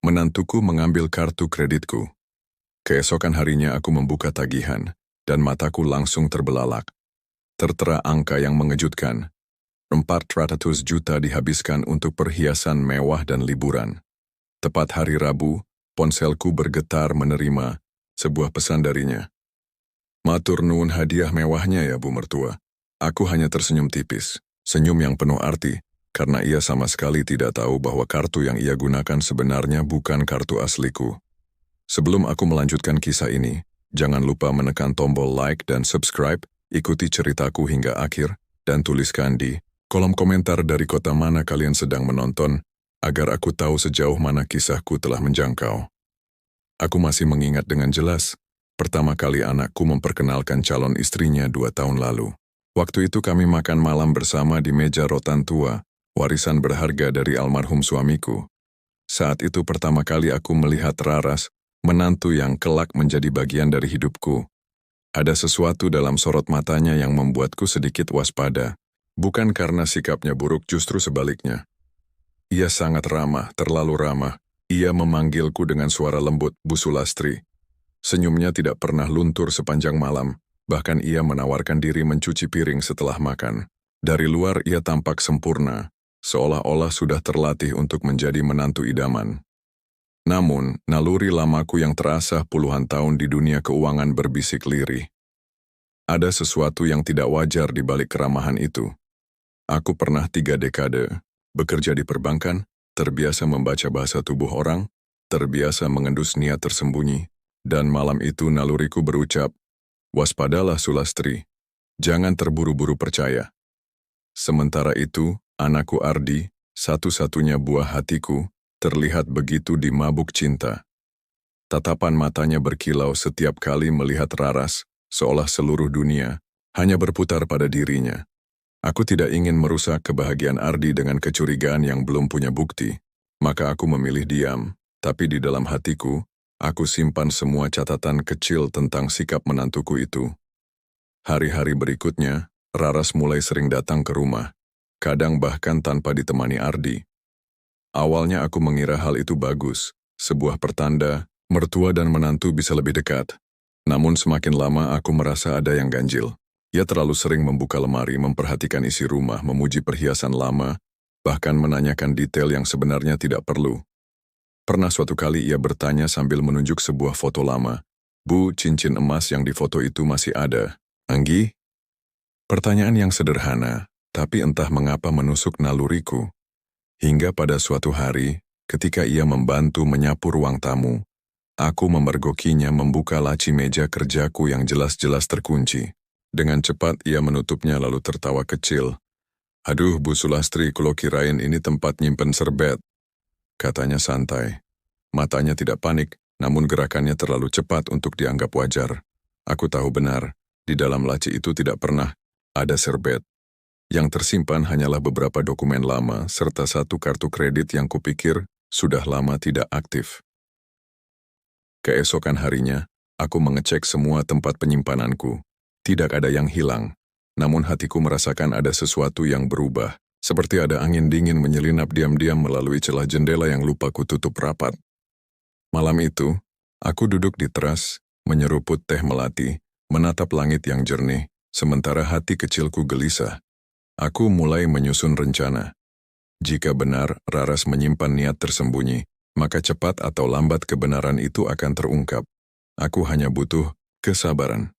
menantuku mengambil kartu kreditku. Keesokan harinya aku membuka tagihan, dan mataku langsung terbelalak. Tertera angka yang mengejutkan. 400 juta dihabiskan untuk perhiasan mewah dan liburan. Tepat hari Rabu, ponselku bergetar menerima sebuah pesan darinya. "Matur nuwun hadiah mewahnya ya, Bu Mertua." Aku hanya tersenyum tipis, senyum yang penuh arti, karena ia sama sekali tidak tahu bahwa kartu yang ia gunakan sebenarnya bukan kartu asliku. Sebelum aku melanjutkan kisah ini, jangan lupa menekan tombol like dan subscribe, ikuti ceritaku hingga akhir, dan tuliskan di kolom komentar dari kota mana kalian sedang menonton, agar aku tahu sejauh mana kisahku telah menjangkau. Aku masih mengingat dengan jelas, pertama kali anakku memperkenalkan calon istrinya 2 tahun lalu. Waktu itu kami makan malam bersama di meja rotan tua, warisan berharga dari almarhum suamiku. Saat itu pertama kali aku melihat Raras, menantu yang kelak menjadi bagian dari hidupku. Ada sesuatu dalam sorot matanya yang membuatku sedikit waspada. Bukan karena sikapnya buruk, justru sebaliknya. Ia sangat ramah, terlalu ramah. Ia memanggilku dengan suara lembut, "Bu Sulastri." Senyumnya tidak pernah luntur sepanjang malam, bahkan ia menawarkan diri mencuci piring setelah makan. Dari luar ia tampak sempurna, seolah-olah sudah terlatih untuk menjadi menantu idaman. Namun, naluri lamaku yang terasah puluhan tahun di dunia keuangan berbisik lirih. Ada sesuatu yang tidak wajar di balik keramahan itu. Aku pernah 3 dekade bekerja di perbankan, terbiasa membaca bahasa tubuh orang, terbiasa mengendus niat tersembunyi, dan malam itu naluriku berucap, "Waspadalah Sulastri, jangan terburu-buru percaya." Sementara itu, anakku Ardi, satu-satunya buah hatiku, terlihat begitu dimabuk cinta. Tatapan matanya berkilau setiap kali melihat Raras, seolah seluruh dunia hanya berputar pada dirinya. Aku tidak ingin merusak kebahagiaan Ardi dengan kecurigaan yang belum punya bukti, maka aku memilih diam, tapi di dalam hatiku, aku simpan semua catatan kecil tentang sikap menantuku itu. Hari-hari berikutnya, Raras mulai sering datang ke rumah, kadang bahkan tanpa ditemani Ardi. Awalnya aku mengira hal itu bagus, sebuah pertanda, mertua dan menantu bisa lebih dekat. Namun semakin lama aku merasa ada yang ganjil. Ia terlalu sering membuka lemari, memperhatikan isi rumah, memuji perhiasan lama, bahkan menanyakan detail yang sebenarnya tidak perlu. Pernah suatu kali ia bertanya sambil menunjuk sebuah foto lama, "Bu, cincin emas yang di foto itu masih ada, Anggi?" Pertanyaan yang sederhana, tapi entah mengapa menusuk naluriku. Hingga pada suatu hari, ketika ia membantu menyapu ruang tamu, aku memergokinya membuka laci meja kerjaku yang jelas-jelas terkunci. Dengan cepat ia menutupnya lalu tertawa kecil. "Aduh, Bu Sulastri, kulo kirain ini tempat nyimpen serbet," katanya santai. Matanya tidak panik, namun gerakannya terlalu cepat untuk dianggap wajar. Aku tahu benar, di dalam laci itu tidak pernah ada serbet. Yang tersimpan hanyalah beberapa dokumen lama serta 1 kartu kredit yang kupikir sudah lama tidak aktif. Keesokan harinya, aku mengecek semua tempat penyimpananku. Tidak ada yang hilang, namun hatiku merasakan ada sesuatu yang berubah, seperti ada angin dingin menyelinap diam-diam melalui celah jendela yang lupa kututup rapat. Malam itu, aku duduk di teras, menyeruput teh melati, menatap langit yang jernih, sementara hati kecilku gelisah. Aku mulai menyusun rencana. Jika benar Raras menyimpan niat tersembunyi, maka cepat atau lambat kebenaran itu akan terungkap. Aku hanya butuh kesabaran.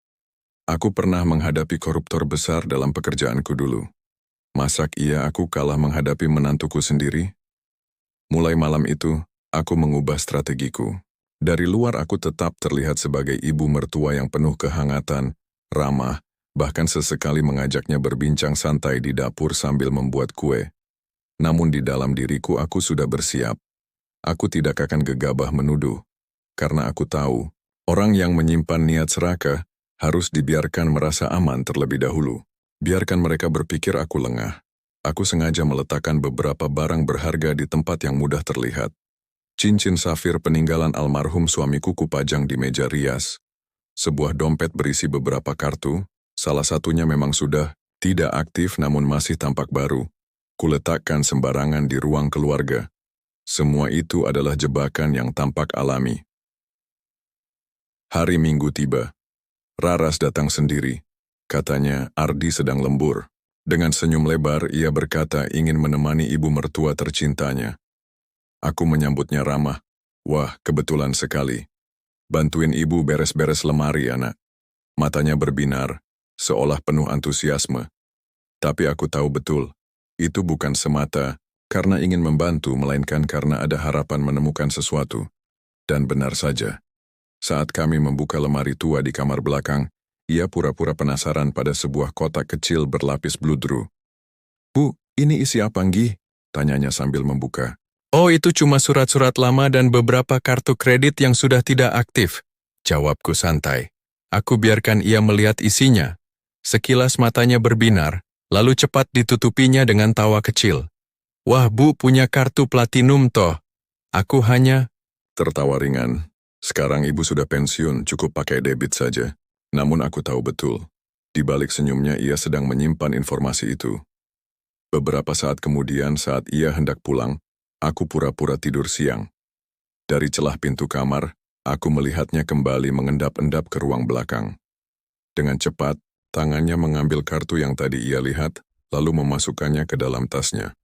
Aku pernah menghadapi koruptor besar dalam pekerjaanku dulu. Masak iya aku kalah menghadapi menantuku sendiri? Mulai malam itu, aku mengubah strategiku. Dari luar aku tetap terlihat sebagai ibu mertua yang penuh kehangatan, ramah, bahkan sesekali mengajaknya berbincang santai di dapur sambil membuat kue. Namun di dalam diriku aku sudah bersiap. Aku tidak akan gegabah menuduh, karena aku tahu, orang yang menyimpan niat serakah harus dibiarkan merasa aman terlebih dahulu. Biarkan mereka berpikir aku lengah. Aku sengaja meletakkan beberapa barang berharga di tempat yang mudah terlihat. Cincin safir peninggalan almarhum suamiku kupajang di meja rias. Sebuah dompet berisi beberapa kartu, salah satunya memang sudah tidak aktif namun masih tampak baru. Kuletakkan sembarangan di ruang keluarga. Semua itu adalah jebakan yang tampak alami. Hari Minggu tiba. Raras datang sendiri. Katanya Ardi sedang lembur. Dengan senyum lebar, ia berkata ingin menemani ibu mertua tercintanya. Aku menyambutnya ramah. Wah, kebetulan sekali. Bantuin ibu beres-beres lemari, anak. Matanya berbinar, seolah penuh antusiasme. Tapi aku tahu betul, itu bukan semata karena ingin membantu, melainkan karena ada harapan menemukan sesuatu. Dan benar saja. Saat kami membuka lemari tua di kamar belakang, ia pura-pura penasaran pada sebuah kotak kecil berlapis bludru. Bu, ini isi apa, Nggi? Tanyanya sambil membuka. Oh, itu cuma surat-surat lama dan beberapa kartu kredit yang sudah tidak aktif. Jawabku santai. Aku biarkan ia melihat isinya. Sekilas matanya berbinar, lalu cepat ditutupinya dengan tawa kecil. Wah, Bu punya kartu platinum toh. Aku hanya... Tertawa ringan. Sekarang ibu sudah pensiun, cukup pakai debit saja. Namun aku tahu betul, di balik senyumnya ia sedang menyimpan informasi itu. Beberapa saat kemudian saat ia hendak pulang, aku pura-pura tidur siang. Dari celah pintu kamar, aku melihatnya kembali mengendap-endap ke ruang belakang. Dengan cepat, tangannya mengambil kartu yang tadi ia lihat, lalu memasukkannya ke dalam tasnya.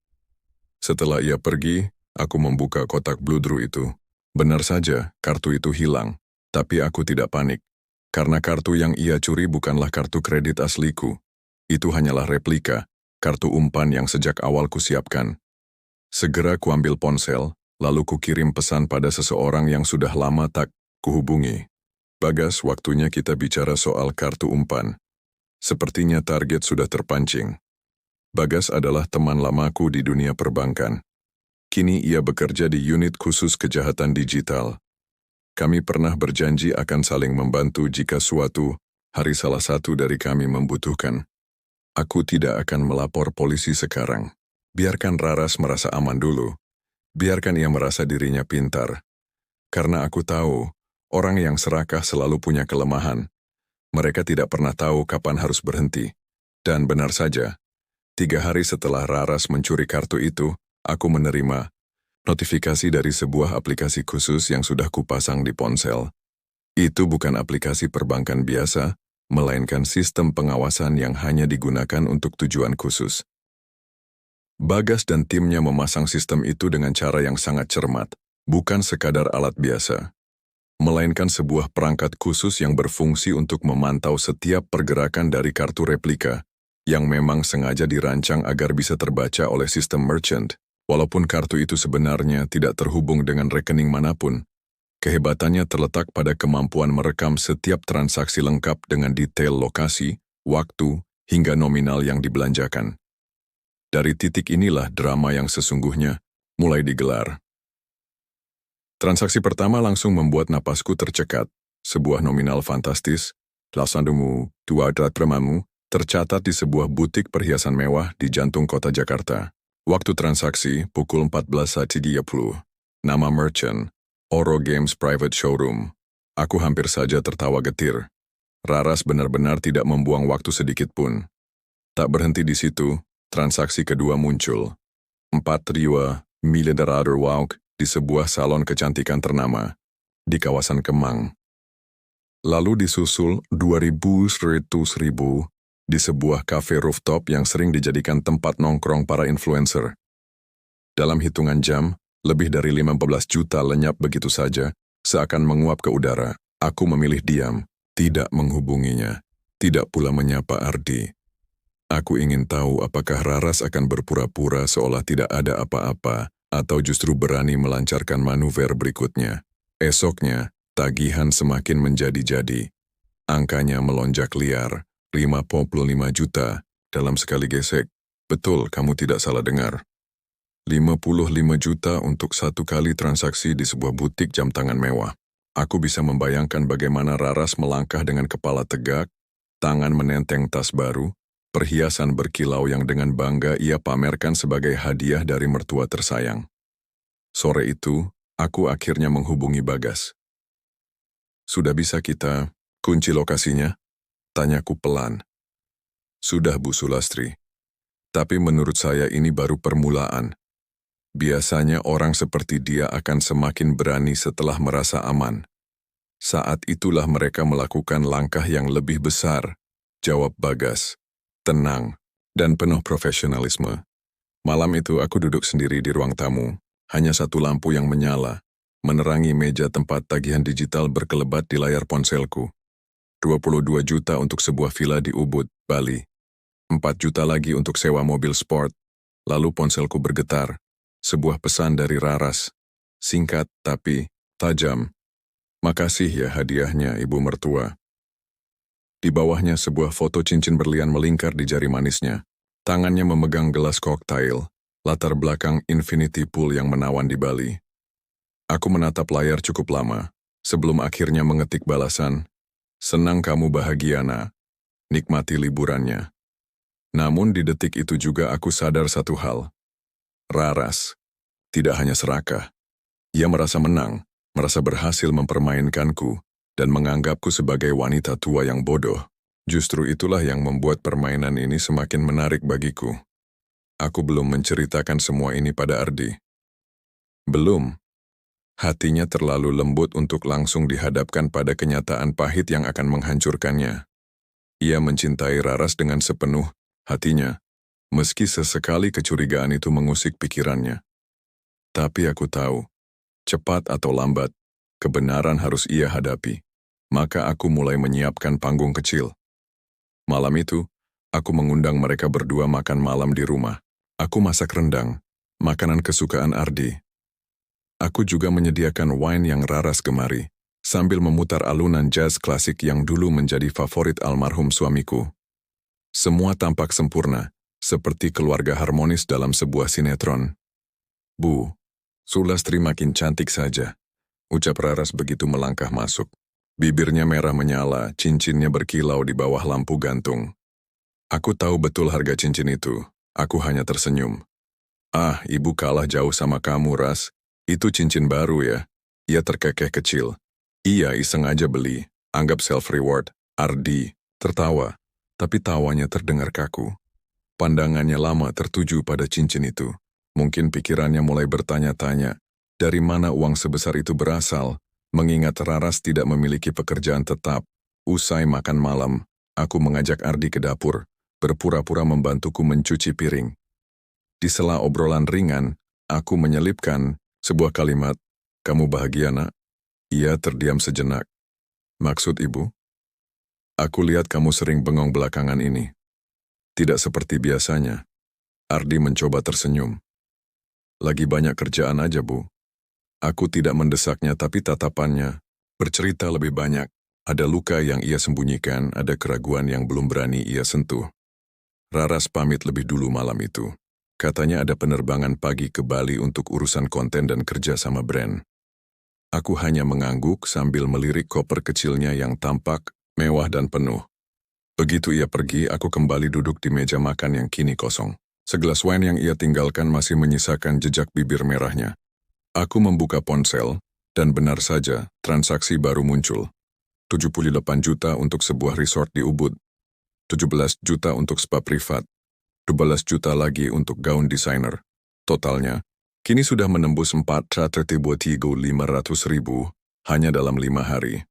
Setelah ia pergi, aku membuka kotak bludru itu. Benar saja, kartu itu hilang. Tapi aku tidak panik. Karena kartu yang ia curi bukanlah kartu kredit asliku. Itu hanyalah replika, kartu umpan yang sejak awal kusiapkan. Segera kuambil ponsel, lalu kukirim pesan pada seseorang yang sudah lama tak kuhubungi. Bagas, waktunya kita bicara soal kartu umpan. Sepertinya target sudah terpancing. Bagas adalah teman lamaku di dunia perbankan. Kini ia bekerja di unit khusus kejahatan digital. Kami pernah berjanji akan saling membantu jika suatu hari salah satu dari kami membutuhkan. Aku tidak akan melapor polisi sekarang. Biarkan Raras merasa aman dulu. Biarkan ia merasa dirinya pintar. Karena aku tahu, orang yang serakah selalu punya kelemahan. Mereka tidak pernah tahu kapan harus berhenti. Dan benar saja, 3 hari setelah Raras mencuri kartu itu, aku menerima notifikasi dari sebuah aplikasi khusus yang sudah kupasang di ponsel. Itu bukan aplikasi perbankan biasa, melainkan sistem pengawasan yang hanya digunakan untuk tujuan khusus. Bagas dan timnya memasang sistem itu dengan cara yang sangat cermat, bukan sekadar alat biasa, melainkan sebuah perangkat khusus yang berfungsi untuk memantau setiap pergerakan dari kartu replika, yang memang sengaja dirancang agar bisa terbaca oleh sistem merchant, walaupun kartu itu sebenarnya tidak terhubung dengan rekening manapun. Kehebatannya terletak pada kemampuan merekam setiap transaksi lengkap dengan detail lokasi, waktu, hingga nominal yang dibelanjakan. Dari titik inilah drama yang sesungguhnya mulai digelar. Transaksi pertama langsung membuat napasku tercekat. Sebuah nominal fantastis, lasandumu, dua dramamu, tercatat di sebuah butik perhiasan mewah di jantung kota Jakarta. Waktu transaksi pukul 14.30. Nama merchant, Oro Games Private Showroom. Aku hampir saja tertawa getir. Raras benar-benar tidak membuang waktu sedikit pun. Tak berhenti di situ, transaksi kedua muncul. 4,000 miliar walk di sebuah salon kecantikan ternama di kawasan Kemang. Lalu disusul 2.100.000 di sebuah kafe rooftop yang sering dijadikan tempat nongkrong para influencer. Dalam hitungan jam, lebih dari 15 juta lenyap begitu saja, seakan menguap ke udara. Aku memilih diam, tidak menghubunginya, tidak pula menyapa Ardi. Aku ingin tahu apakah Raras akan berpura-pura seolah tidak ada apa-apa, atau justru berani melancarkan manuver berikutnya. Esoknya, tagihan semakin menjadi-jadi. Angkanya melonjak liar. 55 juta dalam sekali gesek. Betul, kamu tidak salah dengar. 55 juta untuk satu kali transaksi di sebuah butik jam tangan mewah. Aku bisa membayangkan bagaimana Raras melangkah dengan kepala tegak, tangan menenteng tas baru, perhiasan berkilau yang dengan bangga ia pamerkan sebagai hadiah dari mertua tersayang. Sore itu, aku akhirnya menghubungi Bagas. Sudah bisa kita kunci lokasinya? Tanyaku pelan. Sudah, Bu Sulastri. Tapi menurut saya ini baru permulaan. Biasanya orang seperti dia akan semakin berani setelah merasa aman. Saat itulah mereka melakukan langkah yang lebih besar, jawab Bagas. Tenang, dan penuh profesionalisme. Malam itu aku duduk sendiri di ruang tamu, hanya satu lampu yang menyala, menerangi meja tempat tagihan digital berkelebat di layar ponselku. 22 juta untuk sebuah villa di Ubud, Bali. 4 juta lagi untuk sewa mobil sport. Lalu ponselku bergetar. Sebuah pesan dari Raras. Singkat tapi tajam. Makasih ya hadiahnya, Ibu Mertua. Di bawahnya sebuah foto cincin berlian melingkar di jari manisnya. Tangannya memegang gelas koktail, latar belakang infinity pool yang menawan di Bali. Aku menatap layar cukup lama, sebelum akhirnya mengetik balasan. Senang kamu bahagia, nak. Nikmati liburannya. Namun di detik itu juga aku sadar satu hal. Raras tidak hanya serakah. Ia merasa menang, merasa berhasil mempermainkanku, dan menganggapku sebagai wanita tua yang bodoh. Justru itulah yang membuat permainan ini semakin menarik bagiku. Aku belum menceritakan semua ini pada Ardi. Belum. Hatinya terlalu lembut untuk langsung dihadapkan pada kenyataan pahit yang akan menghancurkannya. Ia mencintai Raras dengan sepenuh hatinya, meski sesekali kecurigaan itu mengusik pikirannya. Tapi aku tahu, cepat atau lambat, kebenaran harus ia hadapi. Maka aku mulai menyiapkan panggung kecil. Malam itu, aku mengundang mereka berdua makan malam di rumah. Aku masak rendang, makanan kesukaan Ardi. Aku juga menyediakan wine yang Raras gemari, sambil memutar alunan jazz klasik yang dulu menjadi favorit almarhum suamiku. Semua tampak sempurna, seperti keluarga harmonis dalam sebuah sinetron. Bu, Sulastri makin cantik saja, ucap Raras begitu melangkah masuk. Bibirnya merah menyala, cincinnya berkilau di bawah lampu gantung. Aku tahu betul harga cincin itu, aku hanya tersenyum. Ah, ibu kalah jauh sama kamu, Ras. Itu cincin baru ya. Ia terkekeh kecil. Iya, iseng aja beli, anggap self-reward. Ardi tertawa, tapi tawanya terdengar kaku. Pandangannya lama tertuju pada cincin itu. Mungkin pikirannya mulai bertanya-tanya, dari mana uang sebesar itu berasal, mengingat Raras tidak memiliki pekerjaan tetap. Usai makan malam, aku mengajak Ardi ke dapur, berpura-pura membantuku mencuci piring. Di sela obrolan ringan, aku menyelipkan sebuah kalimat, kamu bahagia, nak? Ia terdiam sejenak. Maksud ibu? Aku lihat kamu sering bengong belakangan ini. Tidak seperti biasanya. Ardi mencoba tersenyum. Lagi banyak kerjaan aja, Bu. Aku tidak mendesaknya, tapi tatapannya bercerita lebih banyak. Ada luka yang ia sembunyikan, ada keraguan yang belum berani ia sentuh. Raras pamit lebih dulu malam itu. Katanya ada penerbangan pagi ke Bali untuk urusan konten dan kerja sama brand. Aku hanya mengangguk sambil melirik koper kecilnya yang tampak mewah dan penuh. Begitu ia pergi, aku kembali duduk di meja makan yang kini kosong. Segelas wine yang ia tinggalkan masih menyisakan jejak bibir merahnya. Aku membuka ponsel, dan benar saja, transaksi baru muncul. 78 juta untuk sebuah resort di Ubud. 17 juta untuk spa privat. 12 juta lagi untuk gaun desainer. Totalnya, kini sudah menembus 433.500.000 hanya dalam 5 hari.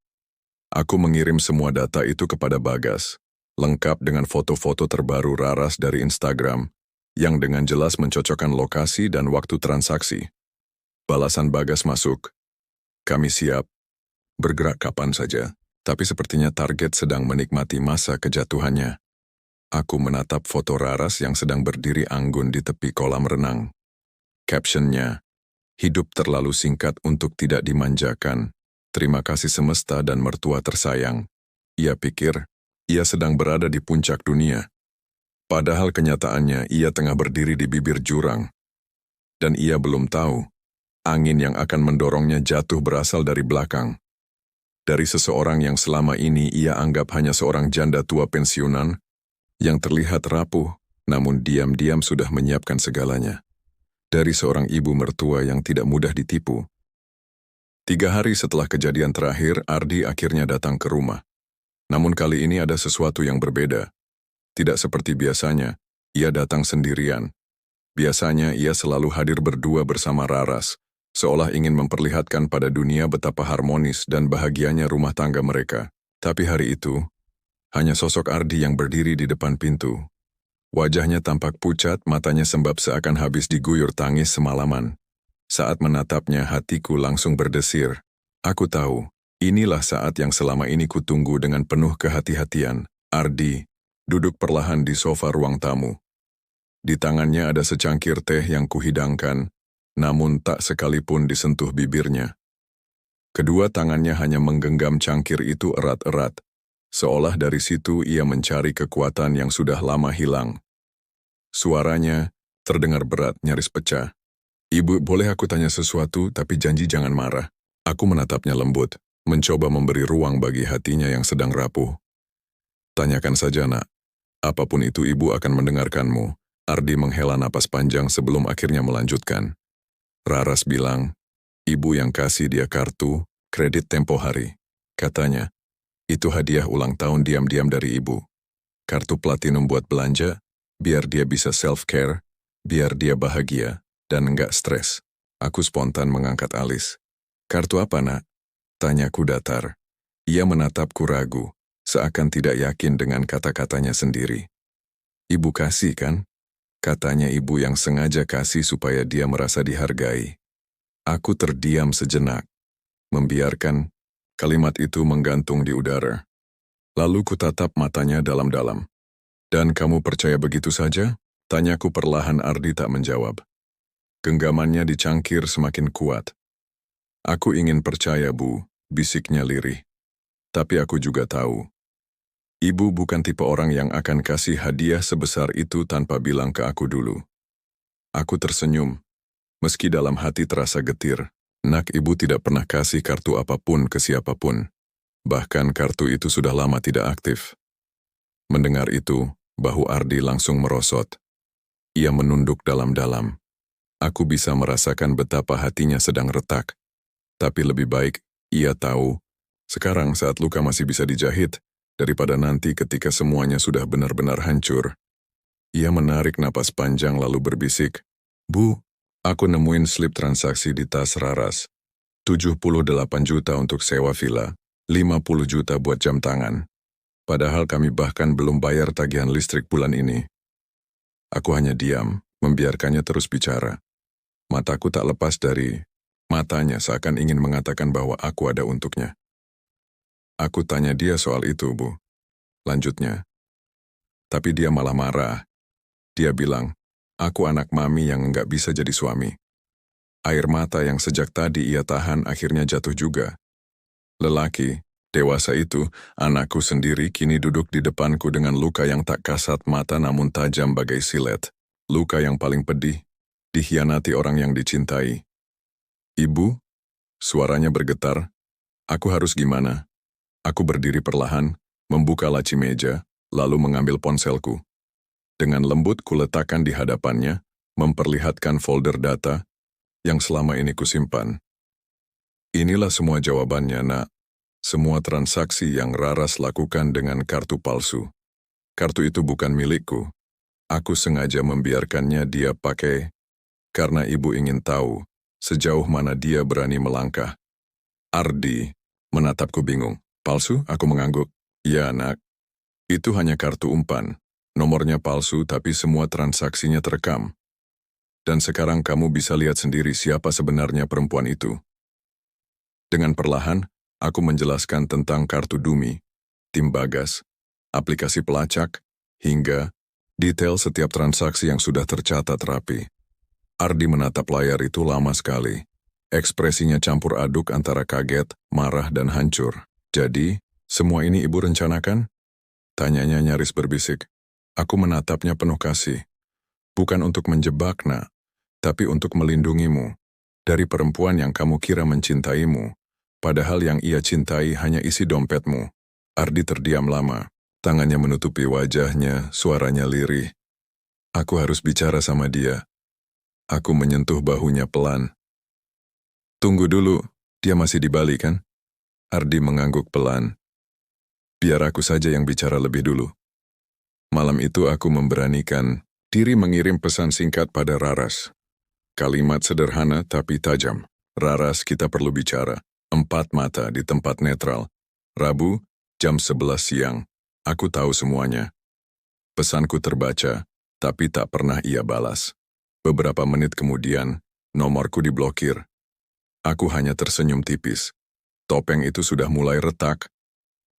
Aku mengirim semua data itu kepada Bagas, lengkap dengan foto-foto terbaru Raras dari Instagram, yang dengan jelas mencocokkan lokasi dan waktu transaksi. Balasan Bagas masuk. Kami siap. Bergerak kapan saja, tapi sepertinya target sedang menikmati masa kejatuhannya. Aku menatap foto Raras yang sedang berdiri anggun di tepi kolam renang. Captionnya, hidup terlalu singkat untuk tidak dimanjakan. Terima kasih semesta dan mertua tersayang. Ia pikir, ia sedang berada di puncak dunia. Padahal kenyataannya ia tengah berdiri di bibir jurang. Dan ia belum tahu, angin yang akan mendorongnya jatuh berasal dari belakang. Dari seseorang yang selama ini ia anggap hanya seorang janda tua pensiunan, yang terlihat rapuh, namun diam-diam sudah menyiapkan segalanya. Dari seorang ibu mertua yang tidak mudah ditipu. 3 hari setelah kejadian terakhir, Ardi akhirnya datang ke rumah. Namun kali ini ada sesuatu yang berbeda. Tidak seperti biasanya, ia datang sendirian. Biasanya ia selalu hadir berdua bersama Raras, seolah ingin memperlihatkan pada dunia betapa harmonis dan bahagianya rumah tangga mereka. Tapi hari itu, hanya sosok Ardi yang berdiri di depan pintu. Wajahnya tampak pucat, matanya sembab seakan habis diguyur tangis semalaman. Saat menatapnya, hatiku langsung berdesir. Aku tahu, inilah saat yang selama ini kutunggu dengan penuh kehati-hatian. Ardi duduk perlahan di sofa ruang tamu. Di tangannya ada secangkir teh yang kuhidangkan, namun tak sekalipun disentuh bibirnya. Kedua tangannya hanya menggenggam cangkir itu erat-erat, seolah dari situ ia mencari kekuatan yang sudah lama hilang. Suaranya terdengar berat, nyaris pecah. "Ibu, boleh aku tanya sesuatu, tapi janji jangan marah." Aku menatapnya lembut, mencoba memberi ruang bagi hatinya yang sedang rapuh. "Tanyakan saja, nak. Apapun itu ibu akan mendengarkanmu." Ardi menghela napas panjang sebelum akhirnya melanjutkan. "Raras bilang, ibu yang kasih dia kartu kredit tempo hari. Katanya, itu hadiah ulang tahun diam-diam dari ibu. Kartu platinum buat belanja, biar dia bisa self-care, biar dia bahagia, dan enggak stres." Aku spontan mengangkat alis. "Kartu apa, nak?" Tanyaku datar. Ia menatapku ragu, seakan tidak yakin dengan kata-katanya sendiri. "Ibu kasih, kan?" Katanya ibu yang sengaja kasih supaya dia merasa dihargai. Aku terdiam sejenak, membiarkan kalimat itu menggantung di udara. Lalu kutatap matanya dalam-dalam. "Dan kamu percaya begitu saja?" Tanyaku perlahan. Ardi tak menjawab. Genggamannya dicangkir semakin kuat. "Aku ingin percaya, Bu," bisiknya lirih. "Tapi aku juga tahu, ibu bukan tipe orang yang akan kasih hadiah sebesar itu tanpa bilang ke aku dulu." Aku tersenyum, meski dalam hati terasa getir. "Nak, ibu tidak pernah kasih kartu apapun ke siapapun. Bahkan kartu itu sudah lama tidak aktif." Mendengar itu, bahu Ardi langsung merosot. Ia menunduk dalam-dalam. Aku bisa merasakan betapa hatinya sedang retak. Tapi lebih baik, ia tahu, sekarang saat luka masih bisa dijahit, daripada nanti ketika semuanya sudah benar-benar hancur. Ia menarik napas panjang lalu berbisik, "Bu, aku nemuin slip transaksi di tas Raras. 78 juta untuk sewa villa, 50 juta buat jam tangan. Padahal kami bahkan belum bayar tagihan listrik bulan ini." Aku hanya diam, membiarkannya terus bicara. Mataku tak lepas dari matanya seakan ingin mengatakan bahwa aku ada untuknya. "Aku tanya dia soal itu, Bu," lanjutnya. Tapi dia malah marah. Dia bilang, aku anak mami yang enggak bisa jadi suami. Air mata yang sejak tadi ia tahan akhirnya jatuh juga. Lelaki, dewasa itu, anakku sendiri kini duduk di depanku dengan luka yang tak kasat mata namun tajam bagai silet. Luka yang paling pedih, dikhianati orang yang dicintai. "Ibu?" Suaranya bergetar. Aku harus gimana? Aku berdiri perlahan, membuka laci meja, lalu mengambil ponselku. Dengan lembut kuletakkan di hadapannya, memperlihatkan folder data yang selama ini kusimpan. "Inilah semua jawabannya, nak. Semua transaksi yang Raras lakukan dengan kartu palsu. Kartu itu bukan milikku. Aku sengaja membiarkannya dia pakai, karena ibu ingin tahu sejauh mana dia berani melangkah." Ardi menatapku bingung. "Palsu?" Aku mengangguk. "Ya, nak. Itu hanya kartu umpan. Nomornya palsu tapi semua transaksinya terekam. Dan sekarang kamu bisa lihat sendiri siapa sebenarnya perempuan itu." Dengan perlahan, aku menjelaskan tentang kartu Dumi, tim Bagas, aplikasi pelacak, hingga detail setiap transaksi yang sudah tercatat rapi. Ardi menatap layar itu lama sekali. Ekspresinya campur aduk antara kaget, marah, dan hancur. "Jadi, semua ini ibu rencanakan?" Tanyanya nyaris berbisik. Aku menatapnya penuh kasih. "Bukan untuk menjebak, nak, tapi untuk melindungimu dari perempuan yang kamu kira mencintaimu, padahal yang ia cintai hanya isi dompetmu." Ardi terdiam lama. Tangannya menutupi wajahnya, suaranya lirih. Aku harus bicara sama dia. Aku menyentuh bahunya pelan. "Tunggu dulu, dia masih di Bali, kan?" Ardi mengangguk pelan. "Biar aku saja yang bicara lebih dulu." Malam itu aku memberanikan Diri mengirim pesan singkat pada Raras. Kalimat sederhana tapi tajam. Raras, kita perlu bicara. 4 mata di tempat netral. Rabu, jam 11 siang. Aku tahu semuanya. Pesanku terbaca, tapi tak pernah ia balas. Beberapa menit kemudian, nomorku diblokir. Aku hanya tersenyum tipis. Topeng itu sudah mulai retak,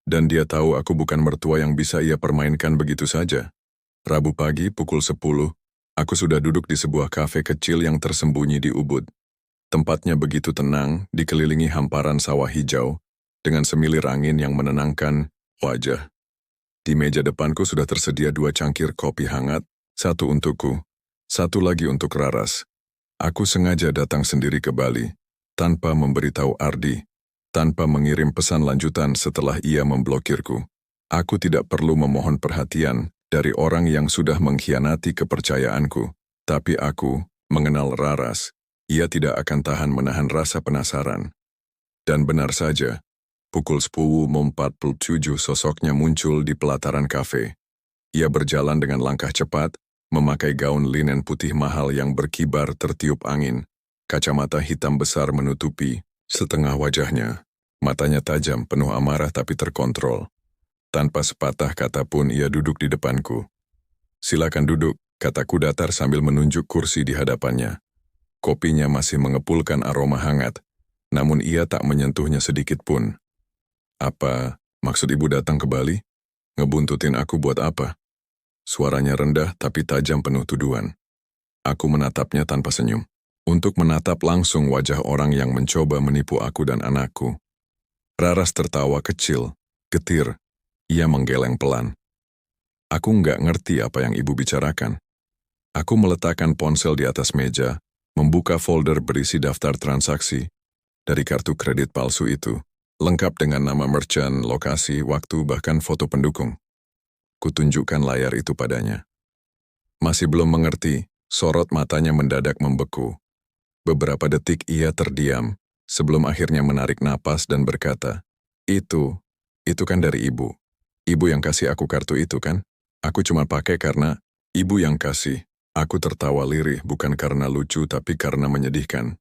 dan dia tahu aku bukan mertua yang bisa ia permainkan begitu saja. Rabu pagi pukul 10, aku sudah duduk di sebuah kafe kecil yang tersembunyi di Ubud. Tempatnya begitu tenang, dikelilingi hamparan sawah hijau, dengan semilir angin yang menenangkan wajah. Di meja depanku sudah tersedia 2 cangkir kopi hangat, 1 untukku, 1 lagi untuk Raras. Aku sengaja datang sendiri ke Bali, tanpa memberitahu Ardi, tanpa mengirim pesan lanjutan setelah ia memblokirku. Aku tidak perlu memohon perhatian dari orang yang sudah mengkhianati kepercayaanku, tapi aku mengenal Raras. Ia tidak akan tahan menahan rasa penasaran. Dan benar saja, pukul 10.47 sosoknya muncul di pelataran kafe. Ia berjalan dengan langkah cepat, memakai gaun linen putih mahal yang berkibar tertiup angin. Kacamata hitam besar menutupi setengah wajahnya. Matanya tajam, penuh amarah tapi terkontrol. Tanpa sepatah kata pun ia duduk di depanku. Silakan duduk, kataku datar sambil menunjuk kursi di hadapannya. Kopinya masih mengepulkan aroma hangat, namun ia tak menyentuhnya sedikit pun. Apa maksud ibu datang ke Bali? Ngebuntutin aku buat apa? Suaranya rendah tapi tajam penuh tuduhan. Aku menatapnya tanpa senyum. Untuk menatap langsung wajah orang yang mencoba menipu aku dan anakku. Raras tertawa kecil, getir. Ia menggeleng pelan. Aku nggak ngerti apa yang ibu bicarakan. Aku meletakkan ponsel di atas meja, membuka folder berisi daftar transaksi dari kartu kredit palsu itu, lengkap dengan nama merchant, lokasi, waktu, bahkan foto pendukung. Kutunjukkan layar itu padanya. Masih belum mengerti, sorot matanya mendadak membeku. Beberapa detik ia terdiam, sebelum akhirnya menarik napas dan berkata, Itu kan dari ibu. Ibu yang kasih aku kartu itu kan? Aku cuma pakai karena ibu yang kasih. Aku tertawa lirih bukan karena lucu tapi karena menyedihkan.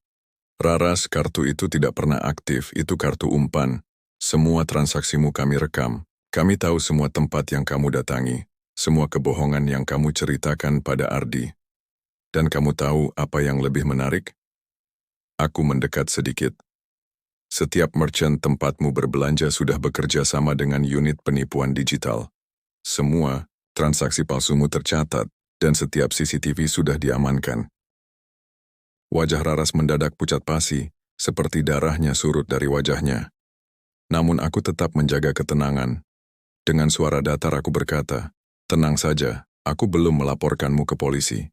Raras, kartu itu tidak pernah aktif, itu kartu umpan. Semua transaksimu kami rekam. Kami tahu semua tempat yang kamu datangi, semua kebohongan yang kamu ceritakan pada Ardi. Dan kamu tahu apa yang lebih menarik? Aku mendekat sedikit. Setiap merchant tempatmu berbelanja sudah bekerja sama dengan unit penipuan digital. Semua transaksi palsumu tercatat, dan setiap CCTV sudah diamankan. Wajah Raras mendadak pucat pasi, seperti darahnya surut dari wajahnya. Namun aku tetap menjaga ketenangan. Dengan suara datar aku berkata, tenang saja, aku belum melaporkanmu ke polisi.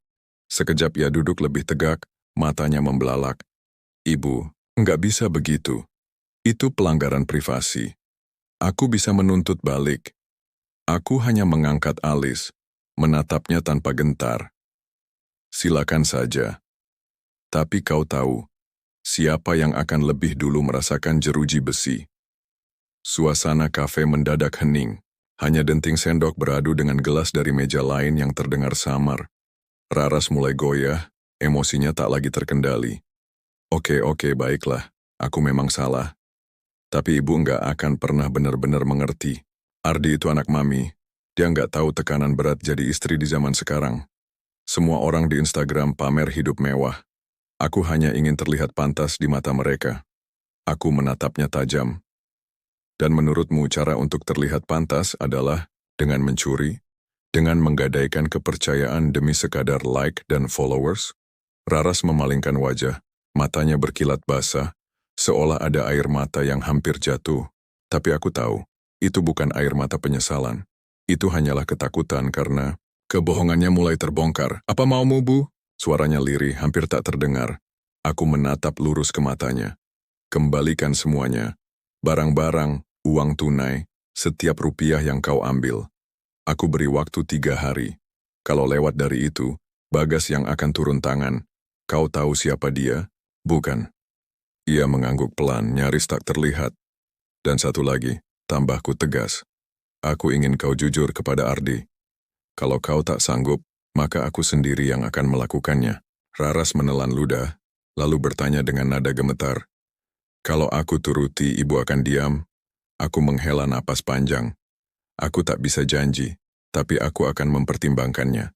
Sekejap ia duduk lebih tegak, matanya membelalak. Ibu, nggak bisa begitu. Itu pelanggaran privasi. Aku bisa menuntut balik. Aku hanya mengangkat alis, menatapnya tanpa gentar. Silakan saja. Tapi kau tahu, siapa yang akan lebih dulu merasakan jeruji besi? Suasana kafe mendadak hening. Hanya denting sendok beradu dengan gelas dari meja lain yang terdengar samar. Raras mulai goyah, emosinya tak lagi terkendali. Oke, baiklah. Aku memang salah. Tapi ibu nggak akan pernah benar-benar mengerti. Ardi itu anak mami. Dia nggak tahu tekanan berat jadi istri di zaman sekarang. Semua orang di Instagram pamer hidup mewah. Aku hanya ingin terlihat pantas di mata mereka. Aku menatapnya tajam. Dan menurutmu cara untuk terlihat pantas adalah dengan mencuri, dengan menggadaikan kepercayaan demi sekadar like dan followers? Raras memalingkan wajah, matanya berkilat basah, seolah ada air mata yang hampir jatuh. Tapi aku tahu, itu bukan air mata penyesalan. Itu hanyalah ketakutan karena kebohongannya mulai terbongkar. Apa maumu, Bu? Suaranya lirih, hampir tak terdengar. Aku menatap lurus ke matanya. Kembalikan semuanya. Barang-barang, uang tunai, setiap rupiah yang kau ambil. Aku beri waktu 3 hari. Kalau lewat dari itu, Bagas yang akan turun tangan. Kau tahu siapa dia? Bukan. Ia mengangguk pelan, nyaris tak terlihat. Dan satu lagi, tambahku tegas. Aku ingin kau jujur kepada Ardi. Kalau kau tak sanggup, maka aku sendiri yang akan melakukannya. Raras menelan ludah, lalu bertanya dengan nada gemetar. Kalau aku turuti, ibu akan diam. Aku menghela napas panjang. Aku tak bisa janji, tapi aku akan mempertimbangkannya.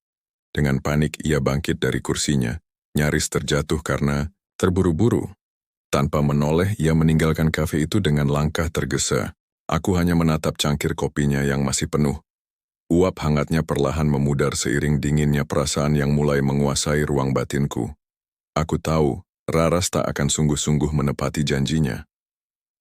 Dengan panik ia bangkit dari kursinya, nyaris terjatuh karena terburu-buru. Tanpa menoleh, ia meninggalkan kafe itu dengan langkah tergesa. Aku hanya menatap cangkir kopinya yang masih penuh. Uap hangatnya perlahan memudar seiring dinginnya perasaan yang mulai menguasai ruang batinku. Aku tahu, Raras tak akan sungguh-sungguh menepati janjinya.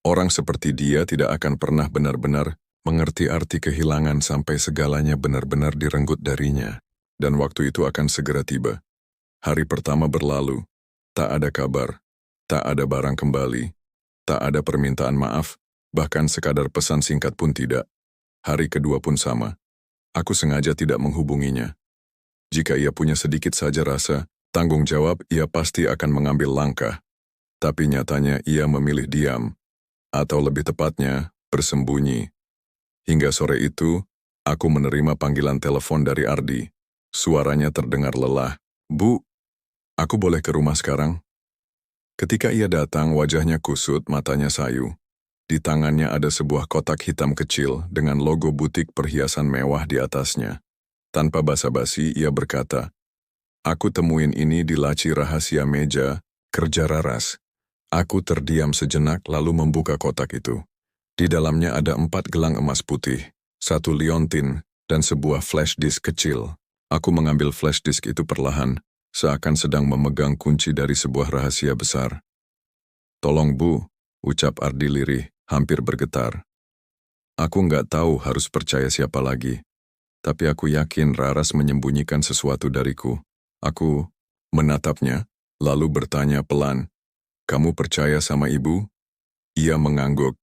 Orang seperti dia tidak akan pernah benar-benar mengerti arti kehilangan sampai segalanya benar-benar direnggut darinya. Dan waktu itu akan segera tiba. Hari pertama berlalu, tak ada kabar, tak ada barang kembali, tak ada permintaan maaf, bahkan sekadar pesan singkat pun tidak. Hari kedua pun sama. Aku sengaja tidak menghubunginya. Jika ia punya sedikit saja rasa tanggung jawab, ia pasti akan mengambil langkah. Tapi nyatanya ia memilih diam, atau lebih tepatnya, bersembunyi. Hingga sore itu, aku menerima panggilan telepon dari Ardi. Suaranya terdengar lelah. Bu, aku boleh ke rumah sekarang? Ketika ia datang, wajahnya kusut, matanya sayu. Di tangannya ada sebuah kotak hitam kecil dengan logo butik perhiasan mewah di atasnya. Tanpa basa-basi, ia berkata, aku temuin ini di laci rahasia meja kerja Raras. Aku terdiam sejenak lalu membuka kotak itu. Di dalamnya ada 4 gelang emas putih, 1 liontin, dan sebuah flash disk kecil. Aku mengambil flash disk itu perlahan, seakan sedang memegang kunci dari sebuah rahasia besar. Tolong Bu, ucap Ardi lirih, hampir bergetar. Aku nggak tahu harus percaya siapa lagi, tapi aku yakin Raras menyembunyikan sesuatu dariku. Aku menatapnya, lalu bertanya pelan, kamu percaya sama ibu? Ia mengangguk.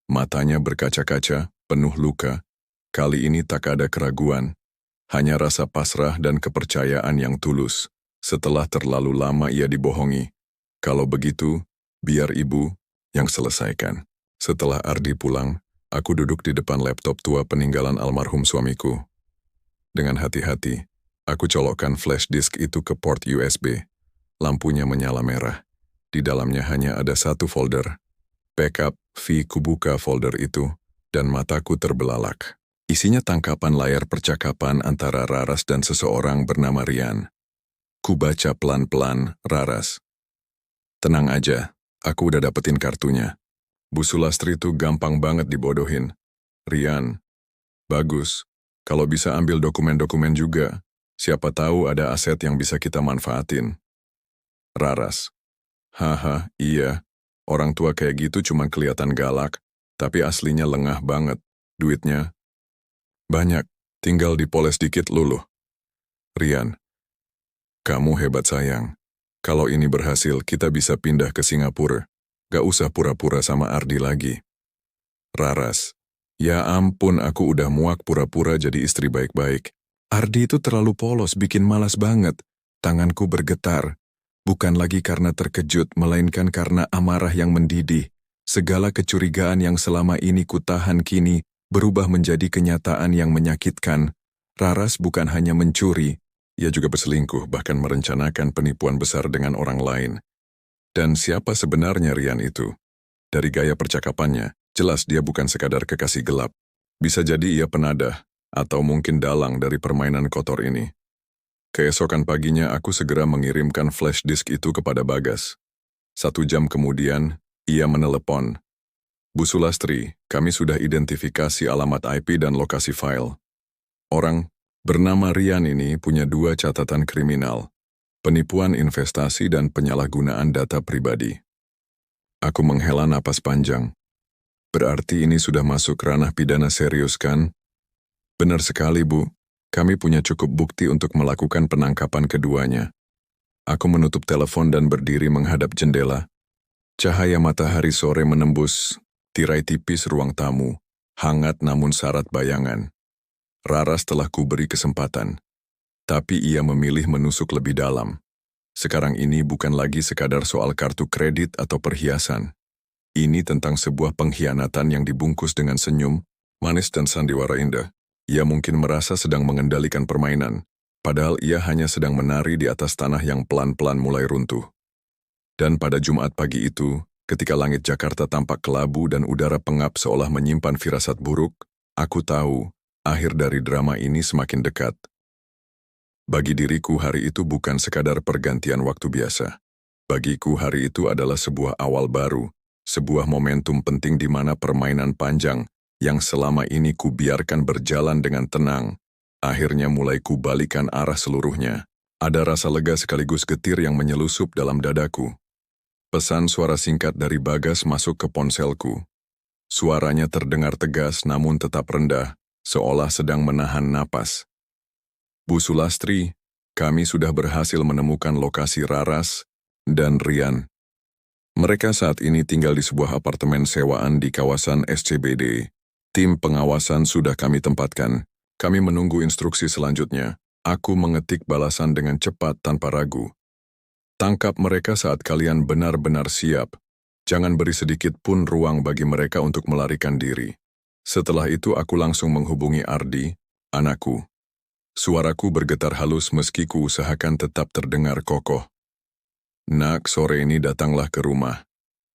Matanya berkaca-kaca, penuh luka. Kali ini tak ada keraguan, hanya rasa pasrah dan kepercayaan yang tulus. Setelah terlalu lama ia dibohongi. Kalau begitu, biar ibu yang selesaikan. Setelah Ardi pulang, aku duduk di depan laptop tua peninggalan almarhum suamiku. Dengan hati-hati, aku colokkan flash disk itu ke port USB. Lampunya menyala merah. Di dalamnya hanya ada 1 folder. Backup, kubuka folder itu, dan mataku terbelalak. Isinya tangkapan layar percakapan antara Raras dan seseorang bernama Rian. Kubaca pelan-pelan, Raras. Tenang aja, aku udah dapetin kartunya. Bu Sulastri tuh gampang banget dibodohin. Rian, bagus. Kalau bisa ambil dokumen-dokumen juga, siapa tahu ada aset yang bisa kita manfaatin. Raras. Haha, iya. Orang tua kayak gitu cuma kelihatan galak, tapi aslinya lengah banget. Duitnya banyak, tinggal dipoles dikit luluh. Rian, kamu hebat sayang. Kalau ini berhasil, kita bisa pindah ke Singapura. Gak usah pura-pura sama Ardi lagi. Raras, ya ampun aku udah muak pura-pura jadi istri baik-baik. Ardi itu terlalu polos, bikin malas banget. Tanganku bergetar. Bukan lagi karena terkejut, melainkan karena amarah yang mendidih. Segala kecurigaan yang selama ini kutahan kini berubah menjadi kenyataan yang menyakitkan. Raras bukan hanya mencuri, ia juga berselingkuh, bahkan merencanakan penipuan besar dengan orang lain. Dan siapa sebenarnya Rian itu? Dari gaya percakapannya, jelas dia bukan sekadar kekasih gelap. Bisa jadi ia penadah, atau mungkin dalang dari permainan kotor ini. Keesokan paginya aku segera mengirimkan flash disk itu kepada Bagas. 1 jam kemudian, ia menelepon. Bu Sulastri, kami sudah identifikasi alamat IP dan lokasi file. Orang bernama Rian ini punya 2 catatan kriminal, penipuan investasi dan penyalahgunaan data pribadi. Aku menghela napas panjang. Berarti ini sudah masuk ranah pidana serius kan? Benar sekali, Bu. Kami punya cukup bukti untuk melakukan penangkapan keduanya. Aku menutup telepon dan berdiri menghadap jendela. Cahaya matahari sore menembus tirai tipis ruang tamu, hangat namun syarat bayangan. Raras telah kuberi kesempatan, tapi ia memilih menusuk lebih dalam. Sekarang ini bukan lagi sekadar soal kartu kredit atau perhiasan. Ini tentang sebuah pengkhianatan yang dibungkus dengan senyum, manis dan sandiwara indah. Ia mungkin merasa sedang mengendalikan permainan, Padahal ia hanya sedang menari di atas tanah yang pelan-pelan mulai runtuh. Dan pada Jumat pagi itu, ketika langit Jakarta tampak kelabu dan udara pengap seolah menyimpan firasat buruk, aku tahu, akhir dari drama ini semakin dekat. Bagi diriku hari itu bukan sekadar pergantian waktu biasa. Bagiku hari itu adalah sebuah awal baru, sebuah momentum penting di mana permainan panjang yang selama ini kubiarkan berjalan dengan tenang, akhirnya mulai kubalikan arah seluruhnya. Ada rasa lega sekaligus getir yang menyelusup dalam dadaku. Pesan suara singkat dari Bagas masuk ke ponselku. Suaranya terdengar tegas namun tetap rendah, seolah sedang menahan napas. Bu Sulastri, kami sudah berhasil menemukan lokasi Raras dan Rian. Mereka saat ini tinggal di sebuah apartemen sewaan di kawasan SCBD. Tim pengawasan sudah kami tempatkan. Kami menunggu instruksi selanjutnya. Aku mengetik balasan dengan cepat tanpa ragu. Tangkap mereka saat kalian benar-benar siap. Jangan beri sedikit pun ruang bagi mereka untuk melarikan diri. Setelah itu aku langsung menghubungi Ardi, anakku. Suaraku bergetar halus meski kuusahakan tetap terdengar kokoh. Nak, sore ini datanglah ke rumah.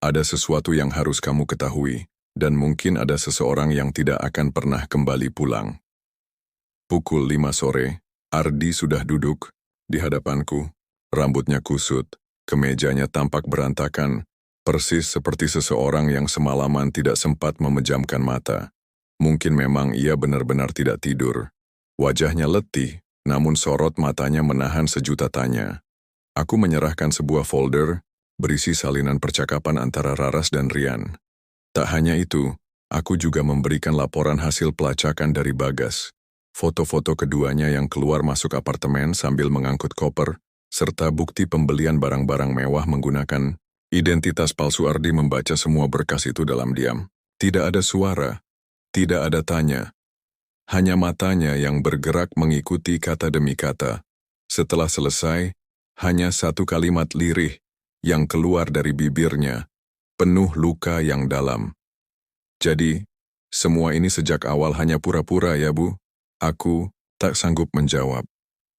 Ada sesuatu yang harus kamu ketahui, dan mungkin ada seseorang yang tidak akan pernah kembali pulang. Pukul 5 sore, Ardi sudah duduk di hadapanku. Rambutnya kusut, kemejanya tampak berantakan, persis seperti seseorang yang semalaman tidak sempat memejamkan mata. Mungkin memang ia benar-benar tidak tidur. Wajahnya letih, namun sorot matanya menahan sejuta tanya. Aku menyerahkan sebuah folder berisi salinan percakapan antara Raras dan Rian. Tak hanya itu, aku juga memberikan laporan hasil pelacakan dari Bagas. Foto-foto keduanya yang keluar masuk apartemen sambil mengangkut koper, serta bukti pembelian barang-barang mewah menggunakan identitas palsu. Ardi membaca semua berkas itu dalam diam. Tidak ada suara, tidak ada tanya. Hanya matanya yang bergerak mengikuti kata demi kata. Setelah selesai, hanya satu kalimat lirih yang keluar dari bibirnya, penuh luka yang dalam. Jadi, semua ini sejak awal hanya pura-pura ya Bu? Aku tak sanggup menjawab.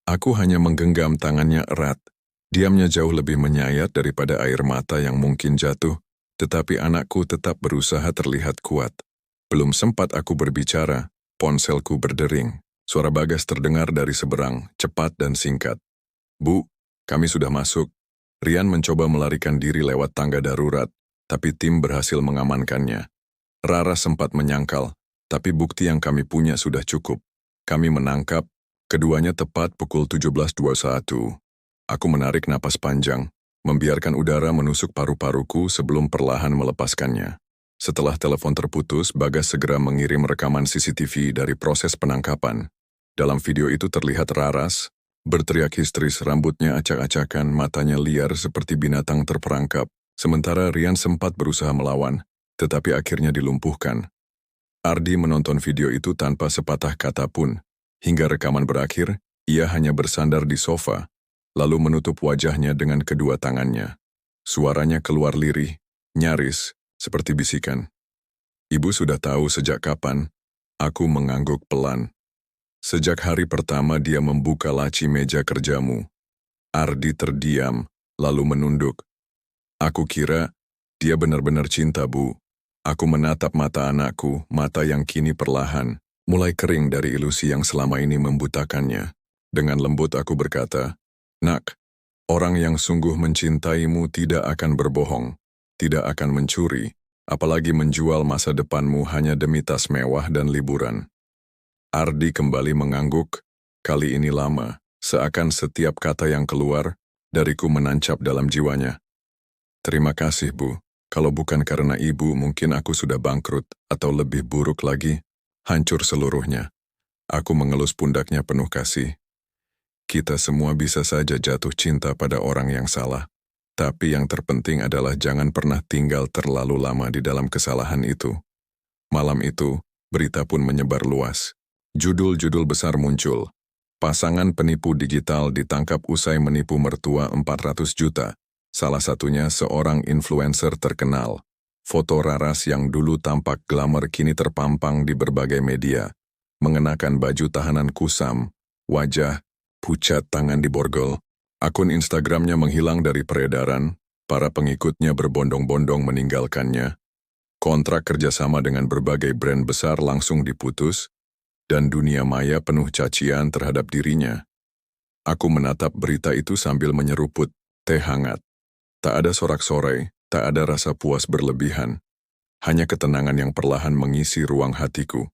Aku hanya menggenggam tangannya erat. Diamnya jauh lebih menyayat daripada air mata yang mungkin jatuh, tetapi anakku tetap berusaha terlihat kuat. Belum sempat aku berbicara, ponselku berdering. Suara Bagas terdengar dari seberang, cepat dan singkat. Bu, kami sudah masuk. Rian mencoba melarikan diri lewat tangga darurat, tapi tim berhasil mengamankannya. Rara sempat menyangkal, tapi bukti yang kami punya sudah cukup. Kami menangkap keduanya tepat pukul 17.21. Aku menarik napas panjang, membiarkan udara menusuk paru-paruku sebelum perlahan melepaskannya. Setelah telepon terputus, Bagas segera mengirim rekaman CCTV dari proses penangkapan. Dalam video itu terlihat Raras berteriak histeris, rambutnya acak-acakan, matanya liar seperti binatang terperangkap. Sementara Rian sempat berusaha melawan, tetapi akhirnya dilumpuhkan. Ardi menonton video itu tanpa sepatah kata pun. Hingga rekaman berakhir, ia hanya bersandar di sofa, lalu menutup wajahnya dengan kedua tangannya. Suaranya keluar lirih, nyaris, seperti bisikan. Ibu sudah tahu sejak kapan? Aku mengangguk pelan. Sejak hari pertama dia membuka laci meja kerjamu. Ardi terdiam, lalu menunduk. Aku kira dia benar-benar cinta, Bu. Aku menatap mata anakku, mata yang kini perlahan, mulai kering dari ilusi yang selama ini membutakannya. Dengan lembut aku berkata, Nak, orang yang sungguh mencintaimu tidak akan berbohong. Tidak akan mencuri, apalagi menjual masa depanmu hanya demi tas mewah dan liburan. Ardi kembali mengangguk, kali ini lama, seakan setiap kata yang keluar, dariku menancap dalam jiwanya. Terima kasih, Bu. Kalau bukan karena Ibu, mungkin aku sudah bangkrut, atau lebih buruk lagi, hancur seluruhnya. Aku mengelus pundaknya penuh kasih. Kita semua bisa saja jatuh cinta pada orang yang salah. Tapi yang terpenting adalah jangan pernah tinggal terlalu lama di dalam kesalahan itu. Malam itu, berita pun menyebar luas. Judul-judul besar muncul. Pasangan penipu digital ditangkap usai menipu mertua 400 juta. Salah satunya seorang influencer terkenal. Foto Raras yang dulu tampak glamour kini terpampang di berbagai media. Mengenakan baju tahanan kusam, wajah pucat tangan di borgol. Akun Instagramnya menghilang dari peredaran, para pengikutnya berbondong-bondong meninggalkannya. Kontrak kerjasama dengan berbagai brand besar langsung diputus, dan dunia maya penuh cacian terhadap dirinya. Aku menatap berita itu sambil menyeruput teh hangat. Tak ada sorak-sorai, tak ada rasa puas berlebihan. Hanya ketenangan yang perlahan mengisi ruang hatiku.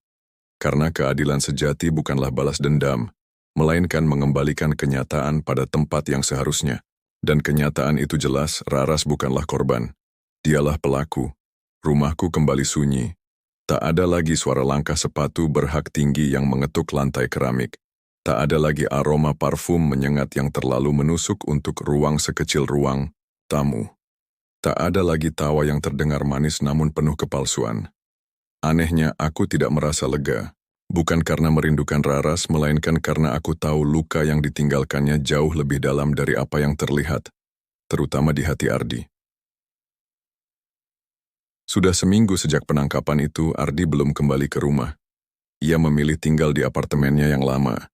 Karena keadilan sejati bukanlah balas dendam, melainkan mengembalikan kenyataan pada tempat yang seharusnya. Dan kenyataan itu jelas, Raras bukanlah korban. Dialah pelaku. Rumahku kembali sunyi. Tak ada lagi suara langkah sepatu berhak tinggi yang mengetuk lantai keramik. Tak ada lagi aroma parfum menyengat yang terlalu menusuk untuk ruang sekecil ruang tamu. Tak ada lagi tawa yang terdengar manis namun penuh kepalsuan. Anehnya, aku tidak merasa lega. Bukan karena merindukan Raras, melainkan karena aku tahu luka yang ditinggalkannya jauh lebih dalam dari apa yang terlihat, terutama di hati Ardi. Sudah seminggu sejak penangkapan itu, Ardi belum kembali ke rumah. Ia memilih tinggal di apartemennya yang lama,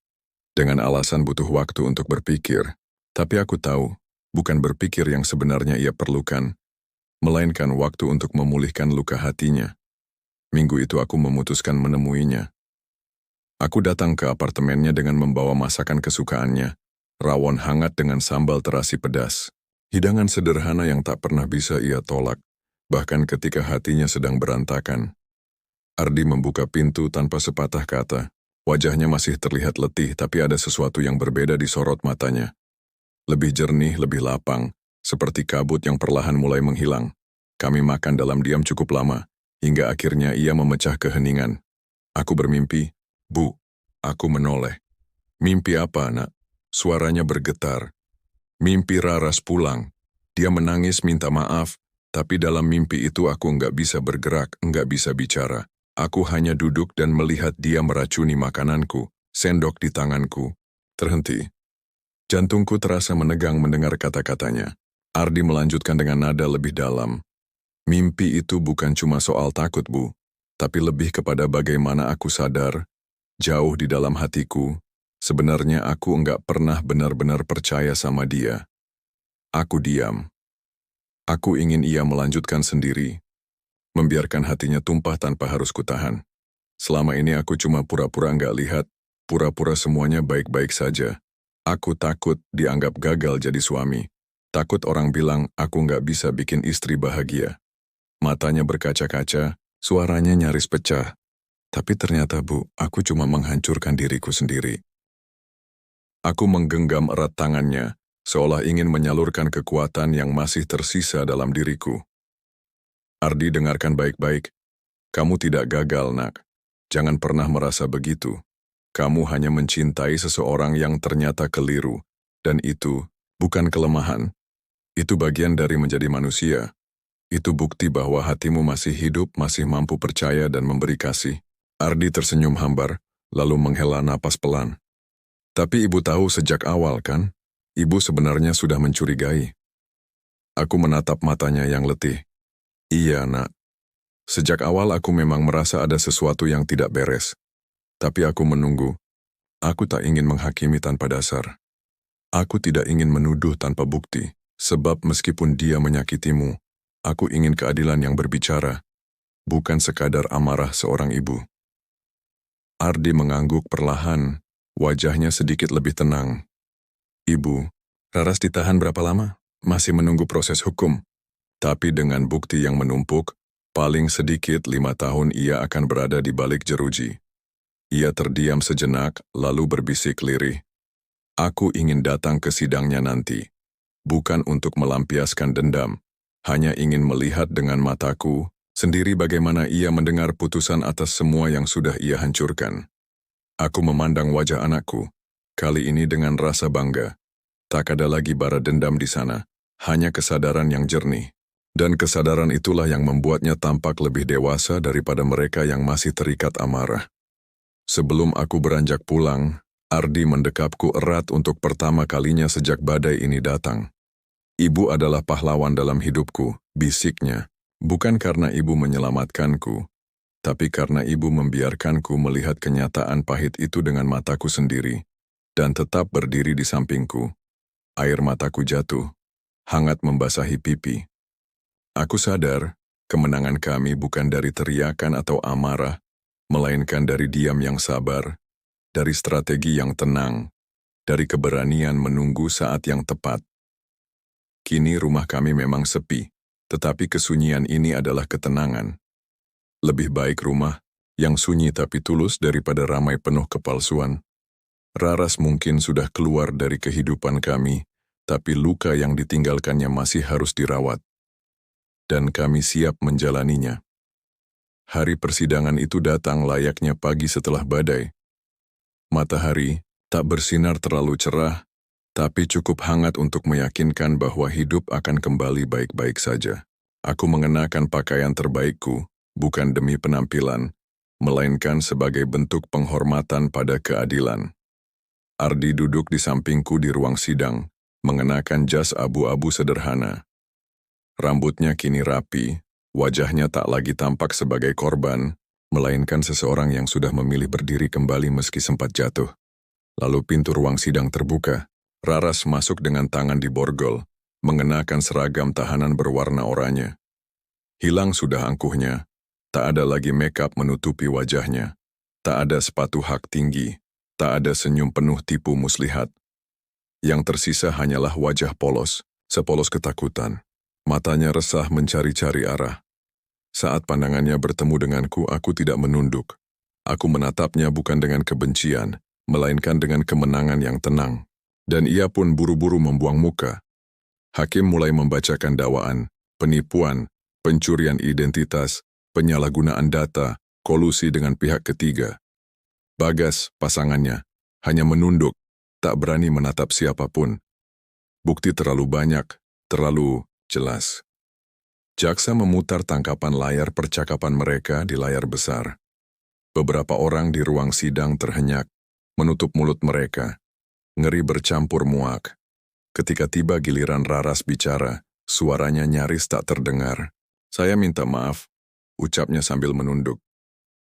dengan alasan butuh waktu untuk berpikir. Tapi aku tahu, bukan berpikir yang sebenarnya ia perlukan, melainkan waktu untuk memulihkan luka hatinya. Minggu itu aku memutuskan menemuinya. Aku datang ke apartemennya dengan membawa masakan kesukaannya, rawon hangat dengan sambal terasi pedas. Hidangan sederhana yang tak pernah bisa ia tolak, bahkan ketika hatinya sedang berantakan. Ardi membuka pintu tanpa sepatah kata. Wajahnya masih terlihat letih, tapi ada sesuatu yang berbeda di sorot matanya. Lebih jernih, lebih lapang, seperti kabut yang perlahan mulai menghilang. Kami makan dalam diam cukup lama, hingga akhirnya ia memecah keheningan. Aku bermimpi, Bu. Aku menoleh. Mimpi apa, Nak? Suaranya bergetar. Mimpi Raras pulang. Dia menangis minta maaf, tapi dalam mimpi itu aku nggak bisa bergerak, nggak bisa bicara. Aku hanya duduk dan melihat dia meracuni makananku, sendok di tanganku. Terhenti. Jantungku terasa menegang mendengar kata-katanya. Ardi melanjutkan dengan nada lebih dalam. Mimpi itu bukan cuma soal takut, Bu, tapi lebih kepada bagaimana aku sadar, jauh di dalam hatiku, sebenarnya aku enggak pernah benar-benar percaya sama dia. Aku diam. Aku ingin ia melanjutkan sendiri, membiarkan hatinya tumpah tanpa harus kutahan. Selama ini aku cuma pura-pura enggak lihat, pura-pura semuanya baik-baik saja. Aku takut dianggap gagal jadi suami. Takut orang bilang aku enggak bisa bikin istri bahagia. Matanya berkaca-kaca, suaranya nyaris pecah. Tapi ternyata, Bu, aku cuma menghancurkan diriku sendiri. Aku menggenggam erat tangannya, seolah ingin menyalurkan kekuatan yang masih tersisa dalam diriku. Ardi, dengarkan baik-baik. Kamu tidak gagal, Nak. Jangan pernah merasa begitu. Kamu hanya mencintai seseorang yang ternyata keliru. Dan itu bukan kelemahan. Itu bagian dari menjadi manusia. Itu bukti bahwa hatimu masih hidup, masih mampu percaya dan memberi kasih. Ardi tersenyum hambar, lalu menghela napas pelan. Tapi ibu tahu sejak awal, kan? Ibu sebenarnya sudah mencurigai. Aku menatap matanya yang letih. Iya, Nak. Sejak awal aku memang merasa ada sesuatu yang tidak beres. Tapi aku menunggu. Aku tak ingin menghakimi tanpa dasar. Aku tidak ingin menuduh tanpa bukti, sebab meskipun dia menyakitimu, aku ingin keadilan yang berbicara, bukan sekadar amarah seorang ibu. Ardi mengangguk perlahan, wajahnya sedikit lebih tenang. Ibu, Raras ditahan berapa lama? Masih menunggu proses hukum. Tapi dengan bukti yang menumpuk, paling sedikit 5 tahun ia akan berada di balik jeruji. Ia terdiam sejenak, lalu berbisik lirih. Aku ingin datang ke sidangnya nanti, bukan untuk melampiaskan dendam, hanya ingin melihat dengan mataku sendiri bagaimana ia mendengar putusan atas semua yang sudah ia hancurkan. Aku memandang wajah anakku, kali ini dengan rasa bangga. Tak ada lagi bara dendam di sana, hanya kesadaran yang jernih. Dan kesadaran itulah yang membuatnya tampak lebih dewasa daripada mereka yang masih terikat amarah. Sebelum aku beranjak pulang, Ardi mendekapku erat untuk pertama kalinya sejak badai ini datang. Ibu adalah pahlawan dalam hidupku, bisiknya. Bukan karena ibu menyelamatkanku, tapi karena ibu membiarkanku melihat kenyataan pahit itu dengan mataku sendiri. dan tetap berdiri di sampingku. Air mataku jatuh, hangat membasahi pipi. Aku sadar, kemenangan kami bukan dari teriakan atau amarah, melainkan dari diam yang sabar, dari strategi yang tenang, dari keberanian menunggu saat yang tepat. Kini rumah kami memang sepi, tetapi kesunyian ini adalah ketenangan. Lebih baik rumah yang sunyi tapi tulus daripada ramai penuh kepalsuan. Raras mungkin sudah keluar dari kehidupan kami, tapi luka yang ditinggalkannya masih harus dirawat. Dan kami siap menjalaninya. Hari persidangan itu datang layaknya pagi setelah badai. Matahari tak bersinar terlalu cerah, tapi cukup hangat untuk meyakinkan bahwa hidup akan kembali baik-baik saja. Aku mengenakan pakaian terbaikku, bukan demi penampilan, melainkan sebagai bentuk penghormatan pada keadilan. Ardi duduk di sampingku di ruang sidang, mengenakan jas abu-abu sederhana. Rambutnya kini rapi, wajahnya tak lagi tampak sebagai korban, melainkan seseorang yang sudah memilih berdiri kembali meski sempat jatuh. Lalu pintu ruang sidang terbuka. Raras masuk dengan tangan di borgol, mengenakan seragam tahanan berwarna oranye. Hilang sudah angkuhnya, tak ada lagi make-up menutupi wajahnya, tak ada sepatu hak tinggi, tak ada senyum penuh tipu muslihat. Yang tersisa hanyalah wajah polos, sepolos ketakutan. Matanya resah mencari-cari arah. Saat pandangannya bertemu denganku, aku tidak menunduk. Aku menatapnya bukan dengan kebencian, melainkan dengan kemenangan yang tenang. Dan ia pun buru-buru membuang muka. Hakim mulai membacakan dakwaan, penipuan, pencurian identitas, penyalahgunaan data, kolusi dengan pihak ketiga. Bagas, pasangannya, hanya menunduk, tak berani menatap siapapun. Bukti terlalu banyak, terlalu jelas. Jaksa memutar tangkapan layar percakapan mereka di layar besar. Beberapa orang di ruang sidang terhenyak, menutup mulut mereka. Ngeri bercampur muak. Ketika tiba giliran Raras bicara, suaranya nyaris tak terdengar. "Saya minta maaf," ucapnya sambil menunduk.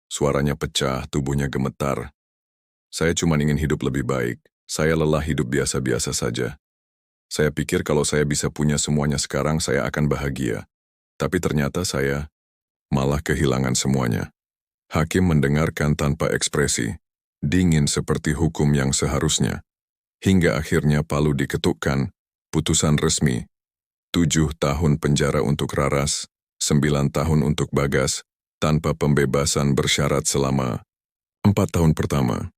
Suaranya pecah, tubuhnya gemetar. "Saya cuma ingin hidup lebih baik. Saya lelah hidup biasa-biasa saja. Saya pikir kalau saya bisa punya semuanya sekarang, saya akan bahagia. Tapi ternyata saya malah kehilangan semuanya." Hakim mendengarkan tanpa ekspresi, dingin seperti hukum yang seharusnya. Hingga akhirnya palu diketukkan, putusan resmi. 7 tahun penjara untuk Raras, 9 tahun untuk Bagas, tanpa pembebasan bersyarat selama 4 tahun pertama.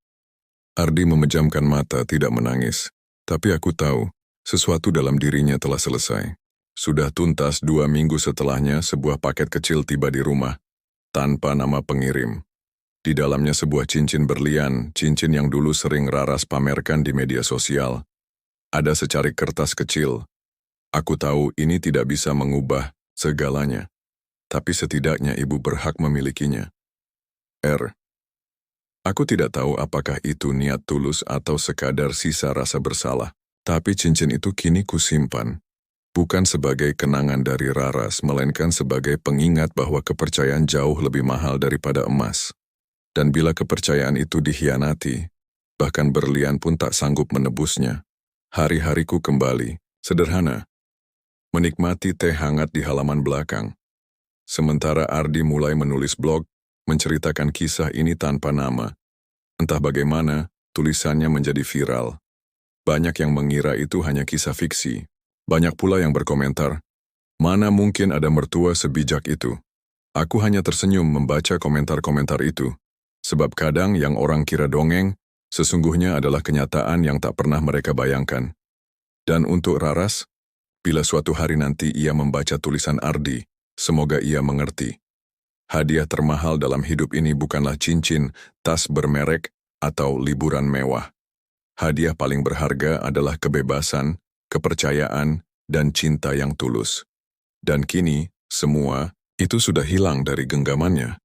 Ardi memejamkan mata, tidak menangis. Tapi aku tahu, sesuatu dalam dirinya telah selesai. Sudah tuntas 2 minggu setelahnya, sebuah paket kecil tiba di rumah, tanpa nama pengirim. Di dalamnya sebuah cincin berlian, cincin yang dulu sering Raras pamerkan di media sosial. Ada secarik kertas kecil. Aku tahu ini tidak bisa mengubah segalanya, tapi setidaknya ibu berhak memilikinya. Aku tidak tahu apakah itu niat tulus atau sekadar sisa rasa bersalah, tapi cincin itu kini kusimpan. Bukan sebagai kenangan dari Raras, melainkan sebagai pengingat bahwa kepercayaan jauh lebih mahal daripada emas. Dan bila kepercayaan itu dikhianati, bahkan berlian pun tak sanggup menebusnya. Hari-hariku kembali, sederhana. Menikmati teh hangat di halaman belakang. Sementara Ardi mulai menulis blog, menceritakan kisah ini tanpa nama. Entah bagaimana, tulisannya menjadi viral. Banyak yang mengira itu hanya kisah fiksi. Banyak pula yang berkomentar, "Mana mungkin ada mertua sebijak itu?" Aku hanya tersenyum membaca komentar-komentar itu. Sebab kadang yang orang kira dongeng, sesungguhnya adalah kenyataan yang tak pernah mereka bayangkan. Dan untuk Raras, bila suatu hari nanti ia membaca tulisan Ardi, semoga ia mengerti. Hadiah termahal dalam hidup ini bukanlah cincin, tas bermerek, atau liburan mewah. Hadiah paling berharga adalah kebebasan, kepercayaan, dan cinta yang tulus. Dan kini, semua itu sudah hilang dari genggamannya.